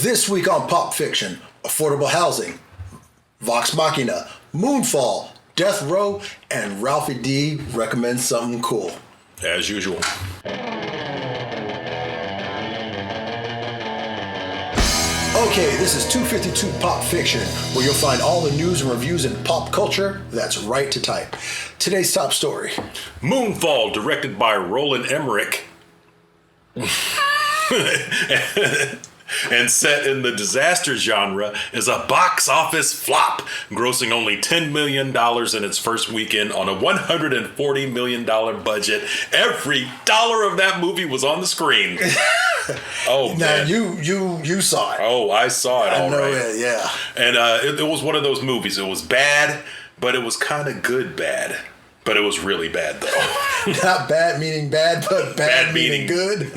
This week on Pop Fiction, affordable housing, Vox Machina, Moonfall, Death Row, and Ralphie D recommends something cool. As usual. Okay, this is 252 Pop Fiction, where you'll find all the news and reviews in pop culture that's right to type. Today's top story. Moonfall, directed by Roland Emmerich. And set in the disaster genre, is a box office flop, grossing only $10 million in its first weekend on a $140 million budget. Every dollar of that movie was on the screen. Oh, now man. you saw it. Oh, I saw it. I know right. it, yeah. And it was one of those movies. It was bad, but it was kind of good bad. But it was really bad, though. Not bad meaning bad, but bad meaning good.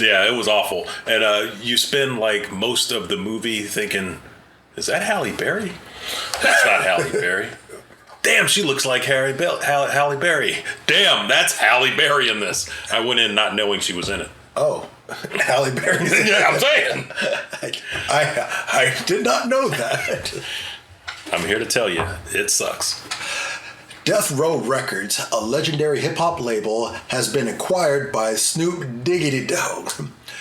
Yeah, it was awful. And you spend like most of the movie thinking, is that Halle Berry? That's not Halle Berry. Damn, she looks like Halle Berry. Damn, that's Halle Berry in this. I went in not knowing she was in it. Oh, Halle Berry. Yeah, I'm saying. I did not know that. I'm here to tell you, it sucks. Death Row Records, a legendary hip-hop label, has been acquired by Snoop Dogg.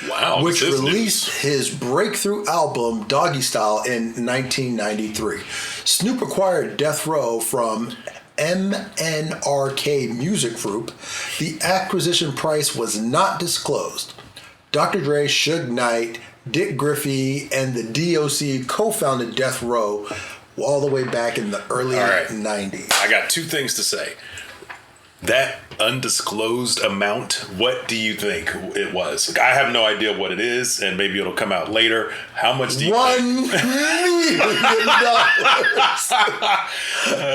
Wow. Which released his breakthrough album Doggy Style in 1993. Snoop acquired Death Row from MNRK Music Group. The acquisition price was not disclosed. Dr. Dre, Suge Knight, Dick Griffey, and the DOC co-founded Death Row all the way back in the early 90s. I got two things to say. That undisclosed amount, what do you think it was? I have no idea what it is, and maybe it'll come out later. How much do you $1 million.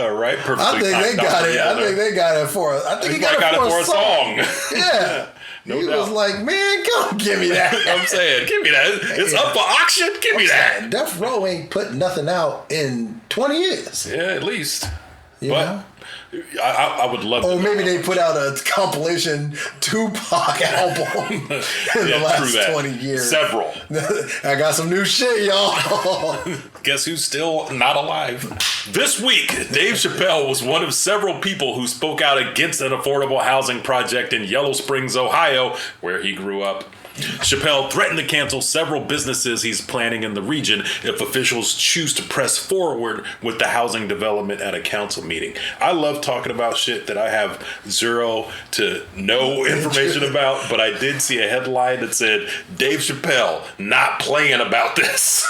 All right, perfectly. I think they got it. Yeah, I think they got it for. I think he got it for a song. Yeah. No he doubt. was like, man, come give me that. I'm saying, give me that. It's up for auction. Give me that. Death Row ain't put nothing out in 20 years. Yeah, at least. You know? I would love to. Or maybe they put out a compilation Tupac album in the last 20 years. Several. I got some new shit, y'all. Guess who's still not alive? This week, Dave Chappelle was one of several people who spoke out against an affordable housing project in Yellow Springs, Ohio, where he grew up. Chappelle threatened to cancel several businesses he's planning in the region if officials choose to press forward with the housing development at a council meeting. I love talking about shit that I have zero to no information about, but I did see a headline that said, Dave Chappelle not playing about this.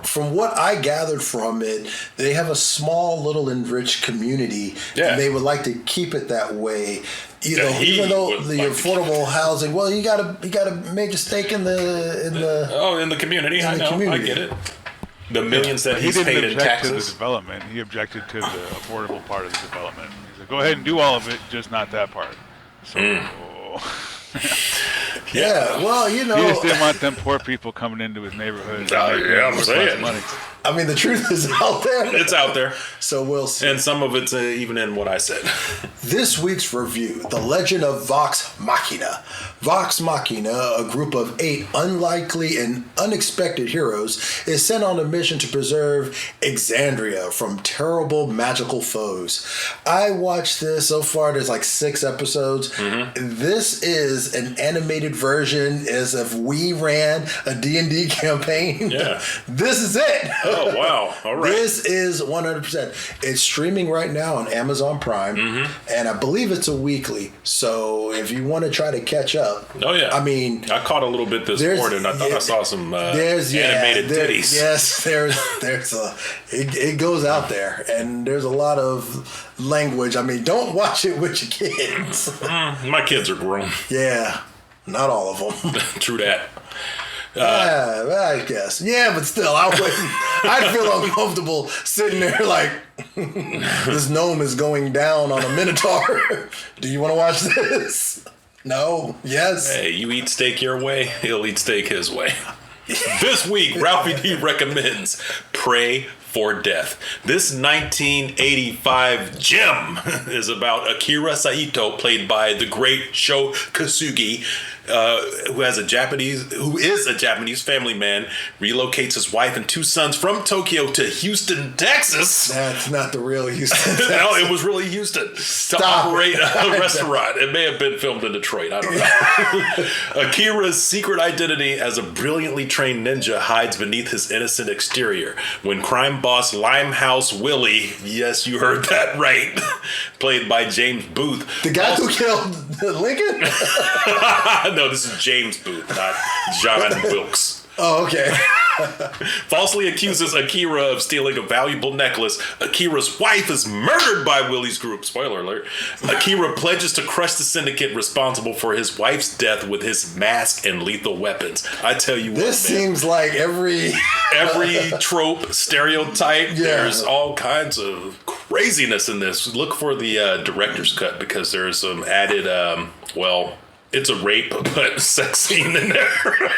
From what I gathered from it, they have a small little enriched community, and they would like to keep it that way. You know, even though the affordable housing, well, you gotta make a stake in the community. I know, I get it. The millions that he's paid in taxes. He didn't object to the development. He objected to the affordable part of the development. He said, "Go ahead and do all of it, just not that part." So. Yeah, well, you know, he just didn't want them poor people coming into his neighborhood. I'm saying. Money. I mean, the truth is out there. It's out there. So we'll see. And some of it's even in what I said. This week's review, The Legend of Vox Machina. Vox Machina, a group of 8 unlikely and unexpected heroes, is sent on a mission to preserve Exandria from terrible magical foes. I watched this. So far, there's like 6 episodes. Mm-hmm. This is an animated version as if we ran a D&D campaign. Yeah. This is it. Oh, wow. All right. This is 100%. It's streaming right now on Amazon Prime, and I believe it's a weekly. So if you want to try to catch up. Oh, yeah. I mean, I caught a little bit this morning. I thought I saw some animated titties. Yes, it goes out there, and there's a lot of language. I mean, don't watch it with your kids. My kids are grown. Yeah, not all of them. True that. Yeah, I guess. Yeah, but still, I'd feel uncomfortable sitting there like, this gnome is going down on a minotaur. Do you want to watch this? No. Yes. Hey, you eat steak your way, he'll eat steak his way. This week, Ralphie D recommends Pray for death. This 1985 gem is about Akira Saito, played by the great Sho Kosugi, who is a Japanese family man, relocates his wife and 2 sons from Tokyo to Houston, Texas. That's not the real Houston, Texas. No, it was really Houston. To operate a restaurant. It may have been filmed in Detroit. I don't know. Akira's secret identity as a brilliantly trained ninja hides beneath his innocent exterior. When crime boss Limehouse Willie, yes, you heard that right, played by James Booth. The guy who killed Lincoln? No, this is James Booth, not John Wilkes. Oh, okay. Falsely accuses Akira of stealing a valuable necklace. Akira's wife is murdered by Willie's group. Spoiler alert. Akira pledges to crush the syndicate responsible for his wife's death with his mask and lethal weapons. I tell you what, This seems like every trope, stereotype. Yeah. There's all kinds of craziness in this. Look for the director's cut, because there's some added, it's a rape, but sex scene in there.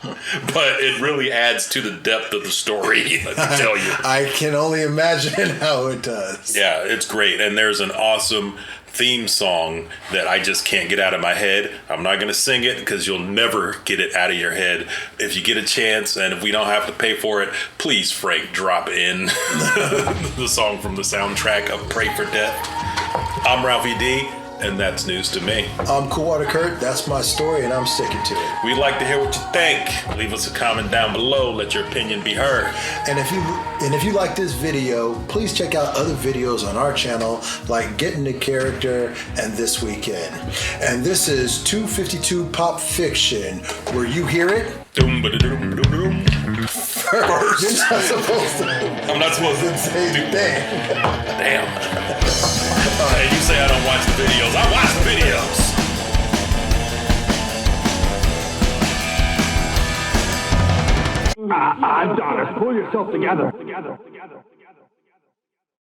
But it really adds to the depth of the story, I can tell you. I can only imagine how it does. Yeah, it's great. And there's an awesome theme song that I just can't get out of my head. I'm not going to sing it because you'll never get it out of your head. If you get a chance, and if we don't have to pay for it, please, Frank, drop in the song from the soundtrack of Pray for Death. I'm Ralphie D, and that's news to me. I'm Coolwater Kurt. That's my story, and I'm sticking to it. We'd like to hear what you think. Leave us a comment down below. Let your opinion be heard. And if you like this video, please check out other videos on our channel, like Getting the Character and This Weekend. And this is 252 Pop Fiction, where you hear it first. You're not supposed to. I'm not supposed to say the thing. Damn. Hey, you say I don't watch the videos. I watch the videos. I'm Adonis. Pull yourself together.